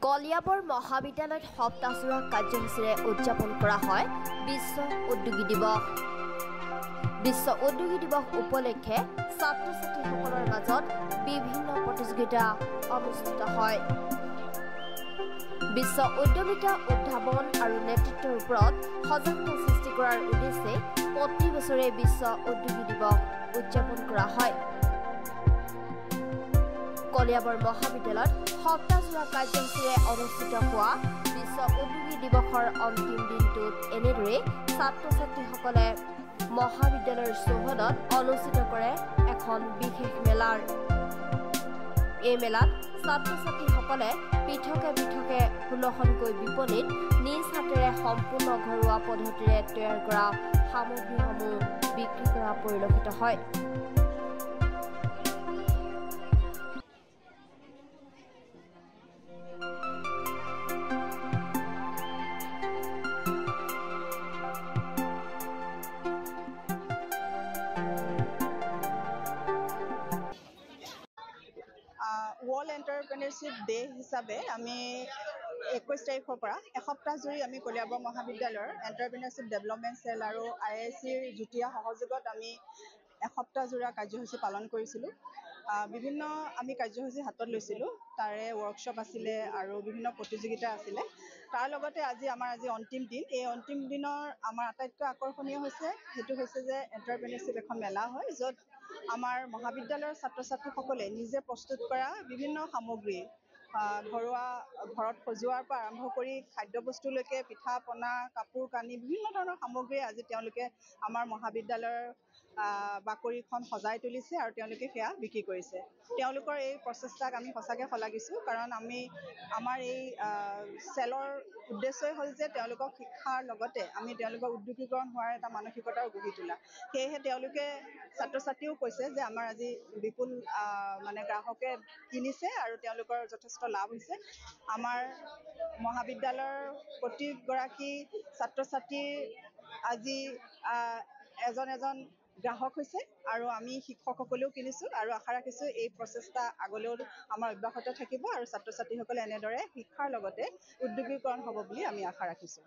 কলিয়াবৰ মহাবিদ্যালয়ত সপ্তাহজোৰা কাৰ্যসূচীৰে উদযাপন কৰা হয় বিশ্ব উদ্যোগী দিৱস। বিশ্ব উদ্যোগী দিৱস উপলক্ষে ছাত্ৰ-ছাত্ৰীসকলৰ মাজত বিভিন্ন প্ৰতিযোগিতা অনুষ্ঠিত হয়। বিশ্ব উদ্যমিতা উদ্ভাৱন আৰু নেতৃত্বৰ ওপৰত সজাগতা সৃষ্টি কৰাৰ উদ্দেশ্যে প্ৰতি বছৰে বিশ্ব উদ্যোগী দিৱস উদযাপন কৰা হয়। কলিয়াবৰ মহাবিদ্যালয়ত সপ্তাহজোৰা কাৰ্যসূচীৰে অনুষ্ঠিত হোৱা বিশ্ব উদ্যোগী দিৱসৰ অন্তিম দিনটোত এনেদৰে ছাত্ৰ-ছাত্ৰীসকলে মহাবিদ্যালয়ৰ চৌহদত অনুষ্ঠিত কৰে এখন বিশেষ মেলাৰ। এই মেলাত ছাত্ৰ-ছাত্ৰীসকলে পৃথকে পৃথকে 16খনকৈ বিপণীত নিজ হাতেৰে সম্পূৰ্ণ ঘৰুৱা পদ্ধতিৰে তৈয়াৰ কৰা সামগ্ৰীসমূহ বিক্ৰী কৰা পৰিলক্ষিত হয়। ৱৰ্ল্ড এণ্টাৰপ্ৰেনাৰশ্বিপ ডে হিচাপে আমি 21 তাৰিখৰ পৰা এসপ্তাহ জুৰি আমি কলিয়াবৰ মহাবিদ্যালয়ৰ এণ্টাৰপ্ৰেনাৰশ্বিপ ডেভেলপমেণ্ট চেল আৰু IICৰ যুটীয়া সহযোগত আমি এসপ্তাহজোৰা কাৰ্যসূচী পালন কৰিছিলোঁ। বিভিন্ন আমি কাৰ্যসূচী হাতত লৈছিলোঁ, তাৰে ৱৰ্কশ্বপ আছিলে আৰু বিভিন্ন প্ৰতিযোগিতা আছিলে। তাৰ লগতে আজি অন্তিম দিন, এই অন্তিম দিনৰ আমাৰ আটাইতকৈ আকৰ্ষণীয় সেইটো হৈছে যে এণ্টাৰপ্ৰেনাৰশ্বিপ এখন মেলা হয়, য'ত আমাৰ মহাবিদ্যালয়ৰ ছাত্ৰ-ছাত্ৰীসকলে নিজে প্ৰস্তুত কৰা বিভিন্ন সামগ্ৰী, ঘৰত সজোৱাৰ পৰা আৰম্ভ কৰি খাদ্যবস্তুলৈকে পিঠা পনা কাপোৰ কানি বিভিন্ন ধৰণৰ সামগ্ৰী আজি তেওঁলোকে আমাৰ মহাবিদ্যালয়ৰ বাকৰিখন সজাই তুলিছে আৰু তেওঁলোকে সেয়া বিক্ৰী কৰিছে। তেওঁলোকৰ এই প্ৰচেষ্টাক আমি সঁচাকৈ শলাগিছোঁ, কাৰণ আমাৰ এই চেলৰ উদ্দেশ্যই হ'ল যে তেওঁলোকক শিক্ষাৰ লগতে আমি তেওঁলোকৰ উদ্যোগীকৰণ হোৱাৰ এটা মানসিকতাও গঢ়ি তোলা। সেয়েহে তেওঁলোকে ছাত্ৰ-ছাত্ৰীও কৈছে যে আমাৰ আজি বিপুল গ্ৰাহকে কিনিছে আৰু তেওঁলোকৰ যথেষ্ট লাভ হৈছে। আমাৰ মহাবিদ্যালয়ৰ প্ৰতিগৰাকী ছাত্ৰ-ছাত্ৰীৰ আজি এজন গ্ৰাহক হৈছে আৰু আমি শিক্ষকসকলেও কিনিছোঁ আৰু আশা ৰাখিছোঁ এই প্ৰচেষ্টা আগলৈও আমাৰ অব্যাহত থাকিব আৰু ছাত্ৰ-ছাত্ৰীসকলে এনেদৰে শিক্ষাৰ লগতে উদ্যোগীকৰণ হ'ব বুলি আমি আশা ৰাখিছোঁ।